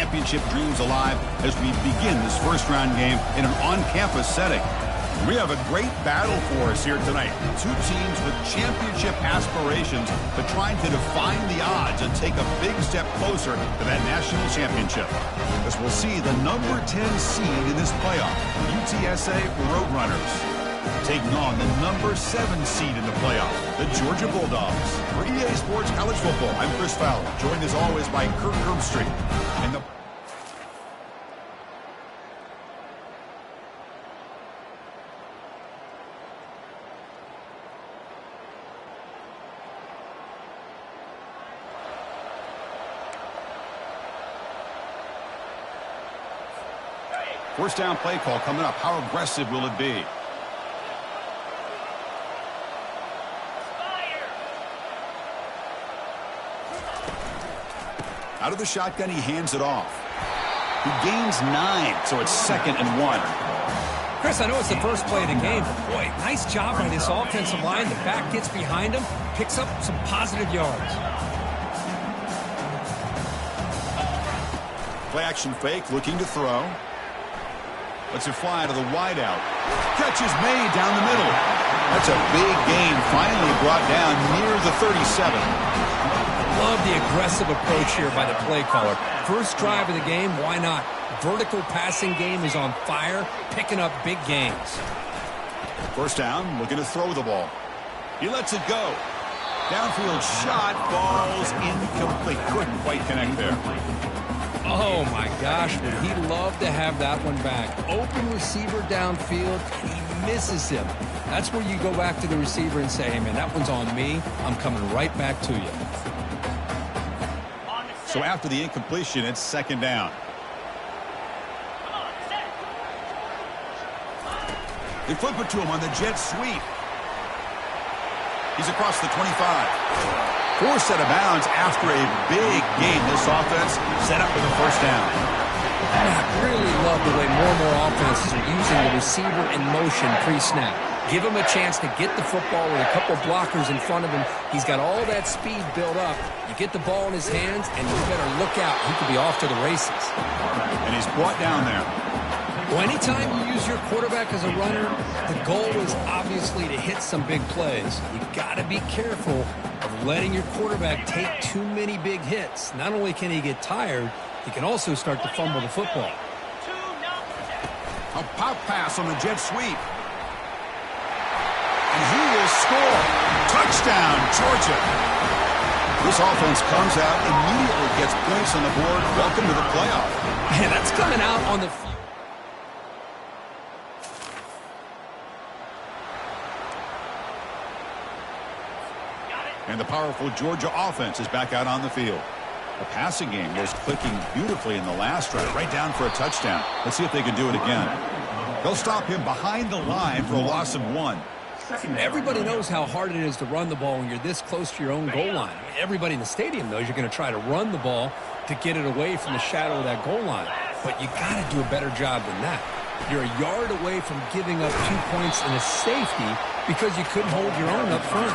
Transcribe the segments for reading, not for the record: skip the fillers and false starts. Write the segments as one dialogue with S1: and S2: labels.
S1: championship dreams alive as we begin this first-round game in an on-campus setting. We have a great battle for us here tonight. Two teams with championship aspirations, but trying to define the odds and take a big step closer to that national championship. As we'll see the number 10 seed in this playoff, UTSA Roadrunners, taking on the number 7 seed in the playoff, the Georgia Bulldogs. For EA Sports College Football, I'm Chris Fowler, joined as always by Kirk Herbstreit. And the first down play call coming up. How aggressive will it be? Out of the shotgun, he hands it off. He gains 9, so it's 2nd and 1.
S2: Chris, I know it's the first play of the game, but boy, nice job by this offensive line. The back gets behind him, picks up some positive yards.
S1: Play action fake, looking to throw. Lets it fly to the wideout. Catch is made down the middle. That's a big gain, finally brought down near the 37.
S2: Love the aggressive approach here by the play caller. First drive of the game, why not? Vertical passing game is on fire, picking up big gains.
S1: First down, looking to throw the ball. He lets it go. Downfield shot, falls incomplete. Couldn't quite connect there.
S2: Oh, my gosh, would he love to have that one back. Open receiver downfield, he misses him. That's where you go back to the receiver and say, hey, man, that one's on me. I'm coming right back to you.
S1: So after the incompletion, it's 2nd down. They flip it to him on the jet sweep. He's across the 25. Forced out of bounds after a big game. This offense set up with a first down.
S2: I really love the way more and more offenses are using the receiver in motion pre-snap. Give him a chance to get the football with a couple blockers in front of him. He's got all that speed built up. You get the ball in his hands, and you better look out. He could be off to the races.
S1: And he's brought down there.
S2: Well, anytime you use your quarterback as a runner, the goal is obviously to hit some big plays. You've got to be careful of letting your quarterback take too many big hits. Not only can he get tired, he can also start to fumble the football.
S1: A pop pass on the jet sweep. And he will score. Touchdown, Georgia. This offense comes out, immediately gets points on the board. Welcome to the playoff.
S2: Man, that's coming out on the field.
S1: And the powerful Georgia offense is back out on the field. The passing game was clicking beautifully in the last drive, right down for a touchdown. Let's see if they can do it again. They'll stop him behind the line for a loss of 1.
S2: Everybody knows how hard it is to run the ball when you're this close to your own goal line. I mean, everybody in the stadium knows you're going to try to run the ball to get it away from the shadow of that goal line. But you got to do a better job than that. You're a yard away from giving up 2 points and a safety because you couldn't hold your own up front.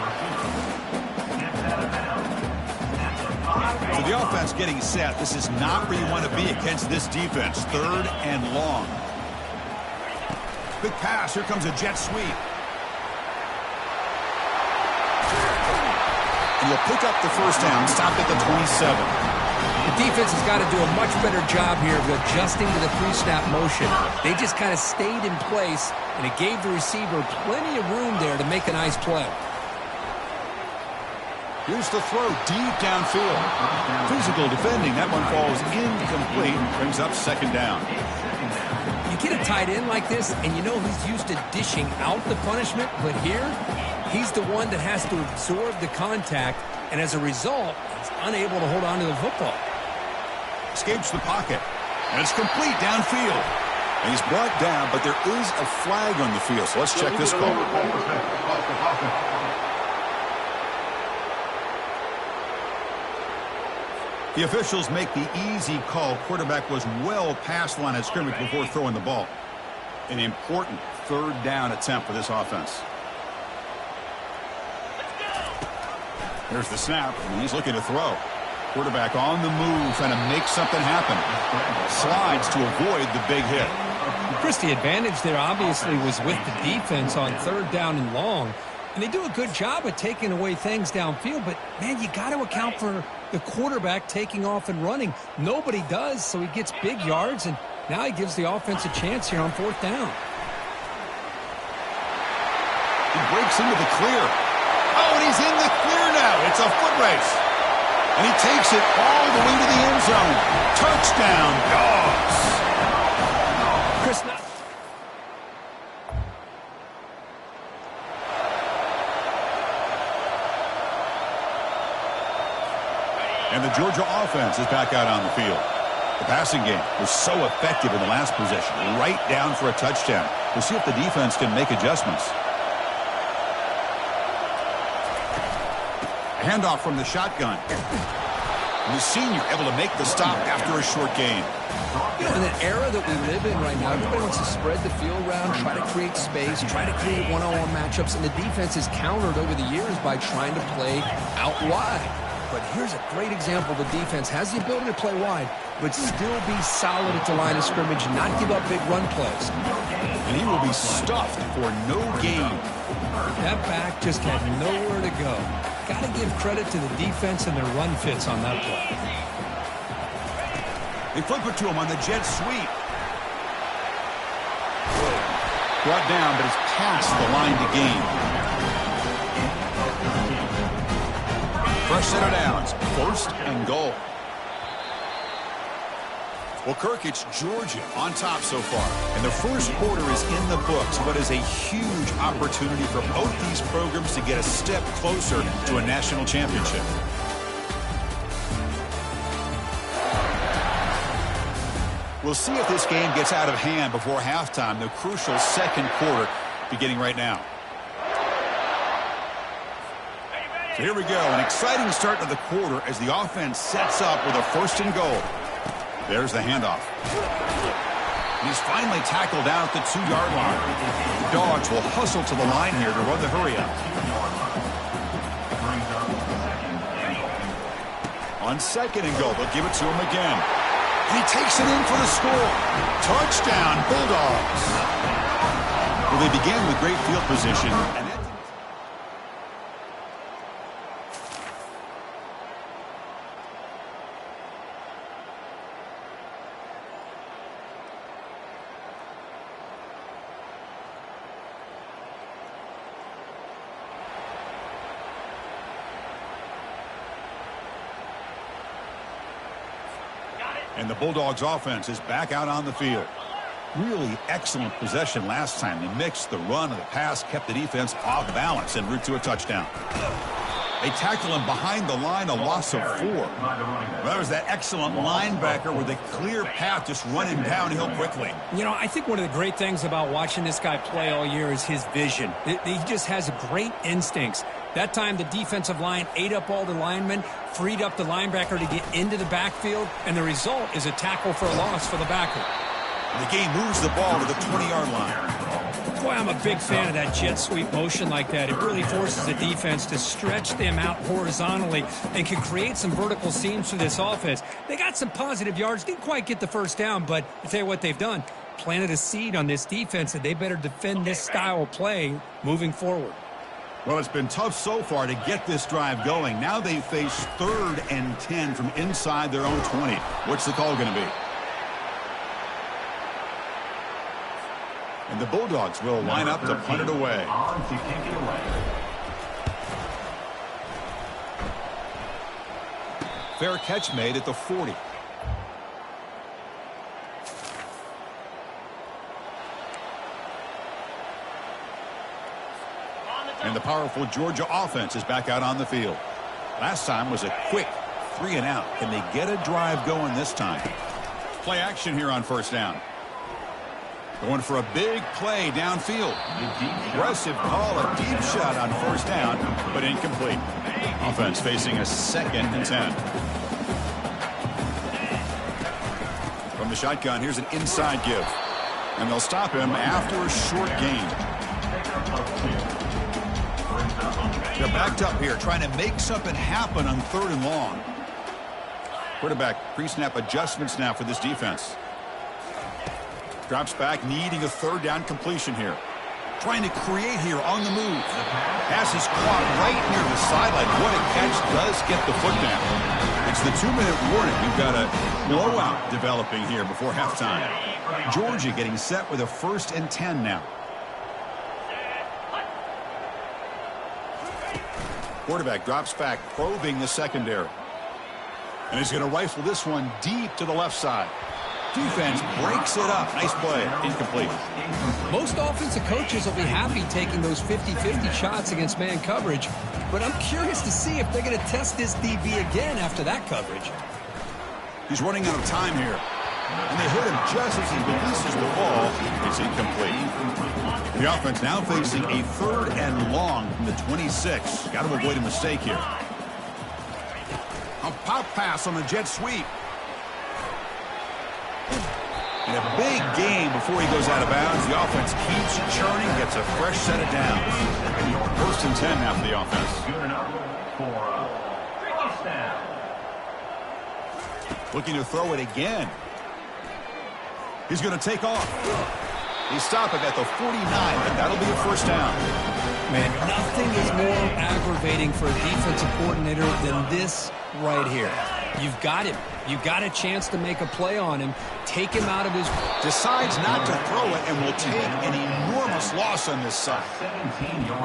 S1: So the offense getting set. This is not where you want to be against this defense. 3rd and long. Big pass. Here comes a jet sweep. And you'll pick up the first down. Stop at the 27.
S2: The defense has got to do a much better job here of adjusting to the pre-snap motion. They just kind of stayed in place, and it gave the receiver plenty of room there to make a nice play.
S1: Here's the throw deep downfield. Physical defending. That one falls incomplete. Brings up 2nd down.
S2: You get a tight end like this, and you know he's used to dishing out the punishment, but here, he's the one that has to absorb the contact, and as a result, he's unable to hold on to the football.
S1: Escapes the pocket, and it's complete downfield. And he's brought down, but there is a flag on the field, so let's check this call. The officials make the easy call. Quarterback was well past the line of scrimmage before throwing the ball. An important 3rd down attempt for this offense. There's the snap, and he's looking to throw. Quarterback on the move, trying to make something happen. Slides to avoid the big hit.
S2: Chris, the advantage there obviously was with the defense on 3rd down and long. And they do a good job of taking away things downfield, but, man, you got to account for the quarterback taking off and running. Nobody does, so he gets big yards, and now he gives the offense a chance here on 4th down.
S1: He breaks into the clear. Oh, and he's in the clear now. It's a foot race. And he takes it all the way to the end zone. Touchdown, Dogs.
S2: Chris,
S1: and the Georgia offense is back out on the field. The passing game was so effective in the last possession, right down for a touchdown. We'll see if the defense can make adjustments. Handoff from the shotgun. And the senior able to make the stop after a short gain.
S2: You know, in the era that we live in right now, everybody wants to spread the field around, try to create space, try to create one-on-one matchups, and the defense is countered over the years by trying to play out wide. But here's a great example. The defense has the ability to play wide, but still be solid at the line of scrimmage, not give up big run plays.
S1: And he will be stuffed for no gain.
S2: That back just had nowhere to go. Got to give credit to the defense and their run fits on that play.
S1: They flip it to him on the jet sweep. Brought down, but it's past the line to gain. Fresh set of downs. 1st and goal. Well, Kirk, it's Georgia on top so far. And the first quarter is in the books. What is a huge opportunity for both these programs to get a step closer to a national championship. We'll see if this game gets out of hand before halftime. The crucial 2nd quarter beginning right now. So here we go. An exciting start to the quarter as the offense sets up with a 1st and goal. There's the handoff. And he's finally tackled down at the 2-yard line. The Dogs will hustle to the line here to run the hurry-up. On 2nd and goal, they'll give it to him again. And he takes it in for the score. Touchdown, Bulldogs. Well, they began with great field position. And And the Bulldogs offense is back out on the field. Really excellent possession last time. They mixed the run and the pass, kept the defense off balance en route to a touchdown. They tackle him behind the line, a loss of 4. Well, that was that excellent linebacker with a clear path just running downhill quickly.
S2: You know, I think one of the great things about watching this guy play all year is his vision. He just has great instincts. That time, the defensive line ate up all the linemen, freed up the linebacker to get into the backfield, and the result is a tackle for a loss for the backer.
S1: The game moves the ball to the 20-yard line.
S2: Boy, I'm a big fan of that jet sweep motion like that. It really forces the defense to stretch them out horizontally and can create some vertical seams for this offense. They got some positive yards, didn't quite get the 1st down, but I'll tell you what they've done. Planted a seed on this defense that they better defend this style of play moving forward.
S1: Well, it's been tough so far to get this drive going. Now they face 3rd and 10 from inside their own 20. What's the call going to be? And the Bulldogs will line up to punt it away. Fair catch made at the 40. And the powerful Georgia offense is back out on the field. Last time was a quick 3 and out. Can they get a drive going this time? Play action here on 1st down. Going for a big play downfield. Aggressive call, a deep shot on 1st down, but incomplete. Offense facing a 2nd and 10. From the shotgun, here's an inside give. And they'll stop him after a short gain. They're backed up here, trying to make something happen on 3rd and long. Quarterback pre-snap adjustments now for this defense. Drops back, needing a third down completion here. Trying to create here on the move. Pass is caught right near the sideline. What a catch, does get the foot down. It's the 2-minute warning. We've got a blowout developing here before halftime. Georgia getting set with a 1st and 10 now. Quarterback drops back, probing the secondary. And he's going to rifle this one deep to the left side. Defense breaks it up. Nice play. Incomplete.
S2: Most offensive coaches will be happy taking those 50-50 shots against man coverage, but I'm curious to see if they're going to test this DB again after that coverage.
S1: He's running out of time here. And they hit him just as he releases the ball. It's incomplete. The offense now facing a 3rd and long from the 26. Got to avoid a mistake here. A pop pass on the jet sweep. And a big game before he goes out of bounds. The offense keeps churning, gets a fresh set of downs. 1st and 10 now for the offense. Looking to throw it again. He's going to take off. He stopped it at the 49, and that'll be a 1st down.
S2: Man, nothing is more aggravating for a defensive coordinator than this right here. You've got him. You've got a chance to make a play on him. Take him out of his...
S1: Decides not to throw it and will take an enormous loss on this side.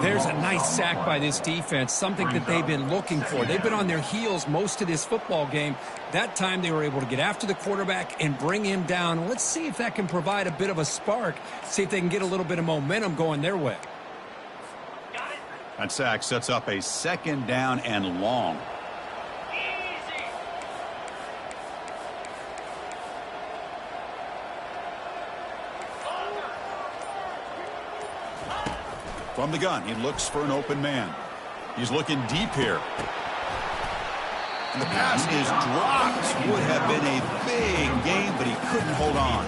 S2: There's a nice sack by this defense, something that they've been looking for. They've been on their heels most of this football game. That time they were able to get after the quarterback and bring him down. Let's see if that can provide a bit of a spark. See if they can get a little bit of momentum going their way.
S1: That sack sets up a 2nd down and long. From the gun, he looks for an open man. He's looking deep here. And the pass is dropped. Would have been a big game, but he couldn't hold on.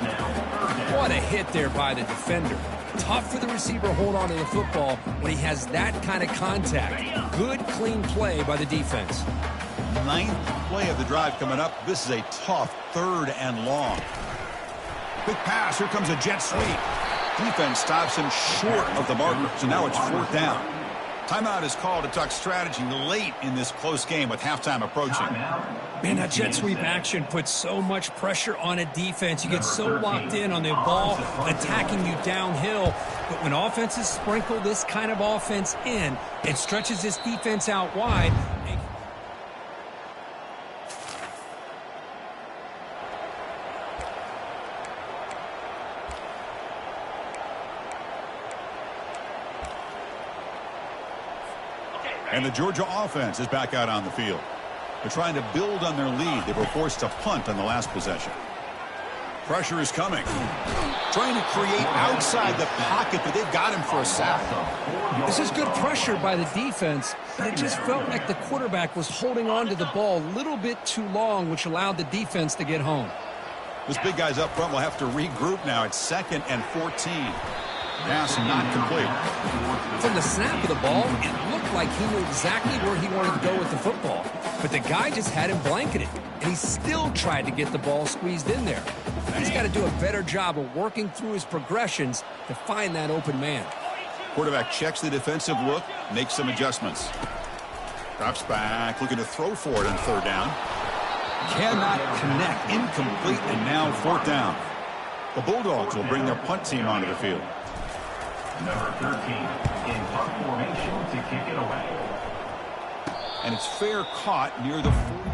S2: What a hit there by the defender. Tough for the receiver to hold on to the football when he has that kind of contact. Good, clean play by the defense.
S1: 9th play of the drive coming up. This is a tough 3rd and long. Quick pass. Here comes a jet sweep. Defense stops him short of the marker, so now it's 4th down. Timeout is called to talk strategy late in this close game with halftime approaching.
S2: Man, that jet sweep action puts so much pressure on a defense. You get so locked in on the ball attacking you downhill. But when offenses sprinkle this kind of offense in, it stretches this defense out wide.
S1: And the Georgia offense is back out on the field. They're trying to build on their lead. They were forced to punt on the last possession. Pressure is coming. Trying to create outside the pocket, but they've got him for a sack.
S2: This is good pressure by the defense, but it just felt like the quarterback was holding on to the ball a little bit too long, which allowed the defense to get home.
S1: Those big guys up front will have to regroup now. It's 2nd and 14. Pass not complete.
S2: From the snap of the ball, it looked like he knew exactly where he wanted to go with the football. But the guy just had him blanketed, and he still tried to get the ball squeezed in there. He's got to do a better job of working through his progressions to find that open man.
S1: Quarterback checks the defensive look, makes some adjustments. Drops back, looking to throw for it on 3rd down. Cannot connect, incomplete, and now 4th down. The Bulldogs will bring their punt team onto the field.
S3: Number 13 in punt formation to kick it away.
S1: And it's fair caught near the 40.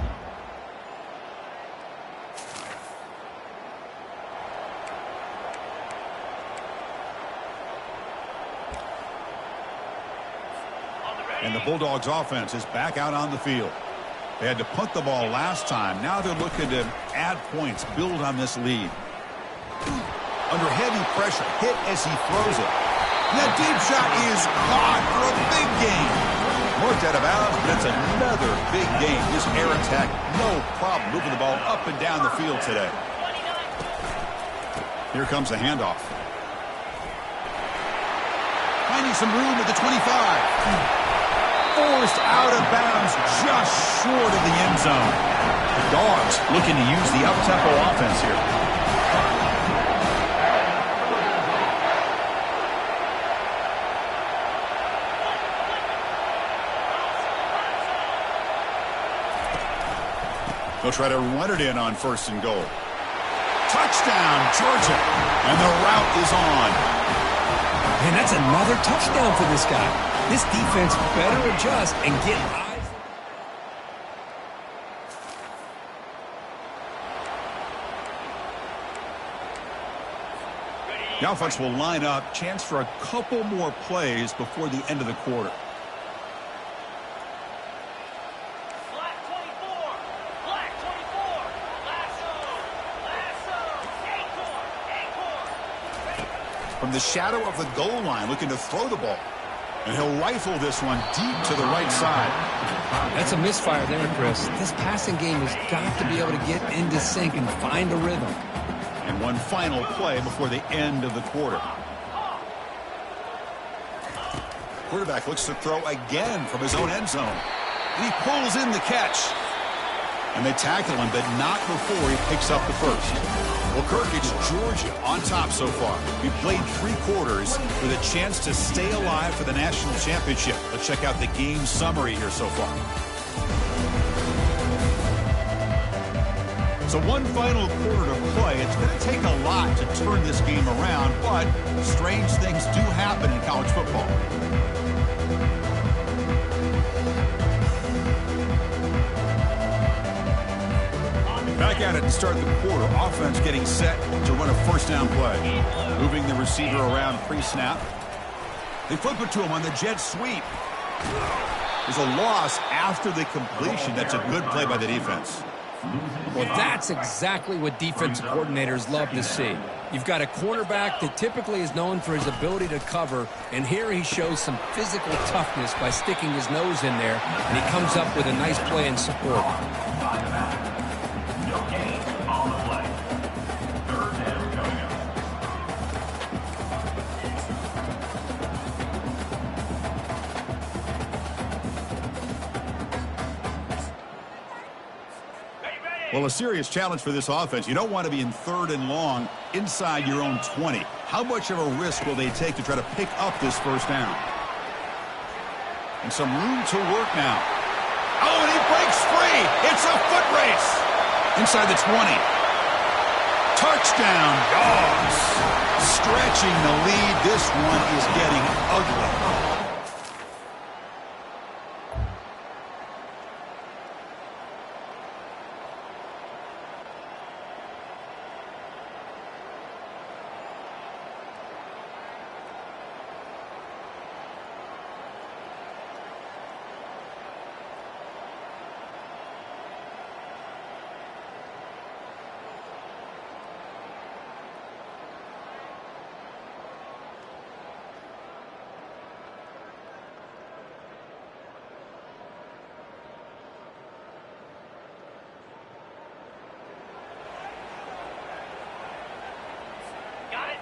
S1: And the Bulldogs offense is back out on the field. They had to punt the ball last time. Now they're looking to add points, build on this lead. Under heavy pressure, hit as he throws it. And that deep shot is caught for a big gain. Marked out of bounds, but that's another big gain. This air attack, no problem moving the ball up and down the field today. Here comes the handoff. Finding some room at the 25. forced out of bounds just short of the end zone. The Dogs looking to use the up-tempo offense here. They'll try to run it in on 1st and goal. Touchdown, Georgia. And the route is on.
S2: Man, that's another touchdown for this guy. This defense better adjust and get eyes.
S1: The offense will line up. Chance for a couple more plays before the end of the quarter. From the shadow of the goal line, looking to throw the ball. And he'll rifle this one deep to the right side.
S2: That's a misfire there, Chris. This passing game has got to be able to get into sync and find a rhythm.
S1: And one final play before the end of the quarter. Quarterback looks to throw again from his own end zone. And he pulls in the catch. And they tackle him, but not before he picks up the first. Well, Kirk, it's Georgia on top so far. We played 3 quarters with a chance to stay alive for the national championship. Let's check out the game summary here so far. So one final quarter to play. It's going to take a lot to turn this game around, but strange things do happen in college football. Back at it to start the quarter. Offense getting set to run a 1st down play. Moving the receiver around pre-snap. They flip it to him on the jet sweep. There's a loss after the completion. That's a good play by the defense.
S2: Well, that's exactly what defensive coordinators love to see. You've got a quarterback that typically is known for his ability to cover, and here he shows some physical toughness by sticking his nose in there, and he comes up with a nice play in support.
S1: Well, a serious challenge for this offense. You don't want to be in 3rd and long inside your own 20. How much of a risk will they take to try to pick up this 1st down? And some room to work now. Oh, and he breaks free. It's a foot race. Inside the 20. Touchdown, Dogs. Stretching the lead. This one is getting ugly.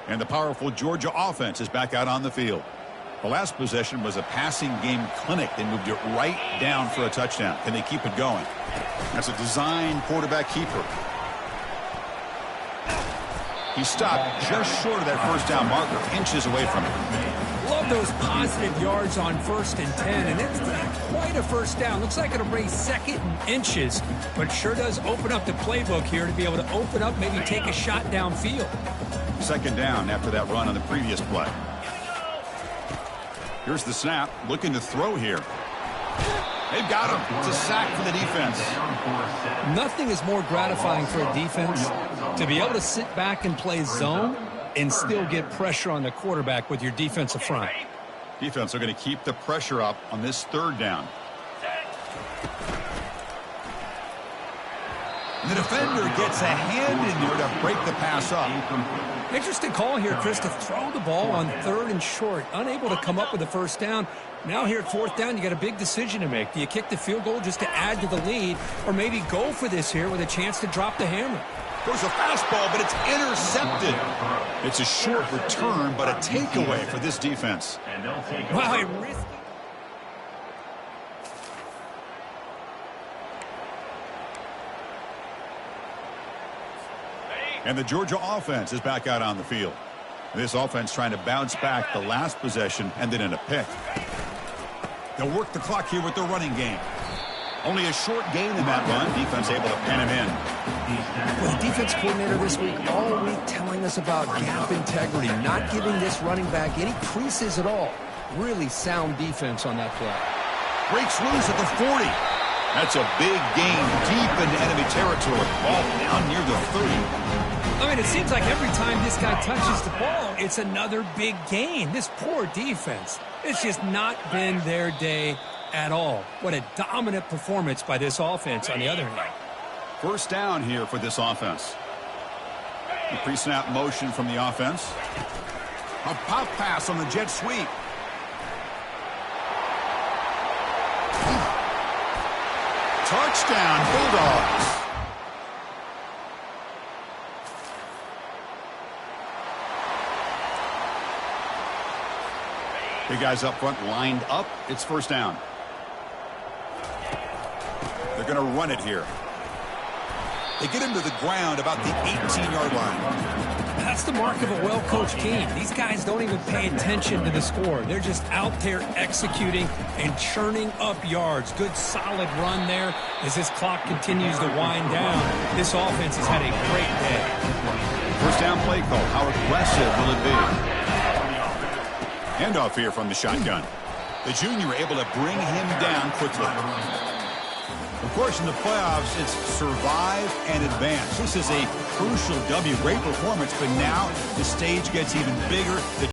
S1: And the powerful Georgia offense is back out on the field. The last possession was a passing game clinic. They moved it right down for a touchdown. Can they keep it going? That's a design quarterback keeper. He stopped just short of that 1st down marker, inches away from it.
S2: Love those positive yards on 1st and 10, and it's not quite a 1st down. Looks like it'll bring 2nd and inches, but sure does open up the playbook here to be able to open up, maybe take a shot downfield.
S1: 2nd down after that run on the previous play. Here's the snap, looking to throw here. They've got him. It's a sack for the defense.
S2: Nothing is more gratifying for a defense to be able to sit back and play zone and still get pressure on the quarterback with your defensive front.
S1: Defense are going to keep the pressure up on this 3rd down. And the defender gets a hand in there to break the pass up.
S2: Interesting call here, Chris, to throw the ball on 3rd and short. Unable to come up with a 1st down. Now here at 4th down, you got a big decision to make. Do you kick the field goal just to add to the lead, or maybe go for this here with a chance to drop the hammer?
S1: There's a fastball, but it's intercepted. It's a short return, but a takeaway for this defense.
S2: Wow, a risky.
S1: And the Georgia offense is back out on the field. This offense trying to bounce back the last possession and then in a pick. They'll work the clock here with their running game. Only a short gain in that run. Defense able to pin him in.
S2: Well, the defense coordinator this week all week telling us about gap integrity, not giving this running back any creases at all. Really sound defense on that play.
S1: Breaks loose at the 40. That's a big gain deep into enemy territory. Ball down near the 30.
S2: I mean, it seems like every time this guy touches the ball, it's another big gain. This poor defense, it's just not been their day at all. What a dominant performance by this offense on the other hand.
S1: First down here for this offense. The pre-snap motion from the offense. A pop pass on the jet sweep. Touchdown, Bulldogs. Big guys up front lined up. It's first down. They're going to run it here. They get him to the ground about the 18-yard line.
S2: That's the mark of a well-coached team. These guys don't even pay attention to the score. They're just out there executing and churning up yards. Good solid run there as this clock continues to wind down. This offense has had a great day.
S1: First down play call. How aggressive will it be? Handoff here from the shotgun. The junior able to bring him down quickly. Of course, in the playoffs, it's survive and advance. This is a crucial W. Great performance, but now the stage gets even bigger. The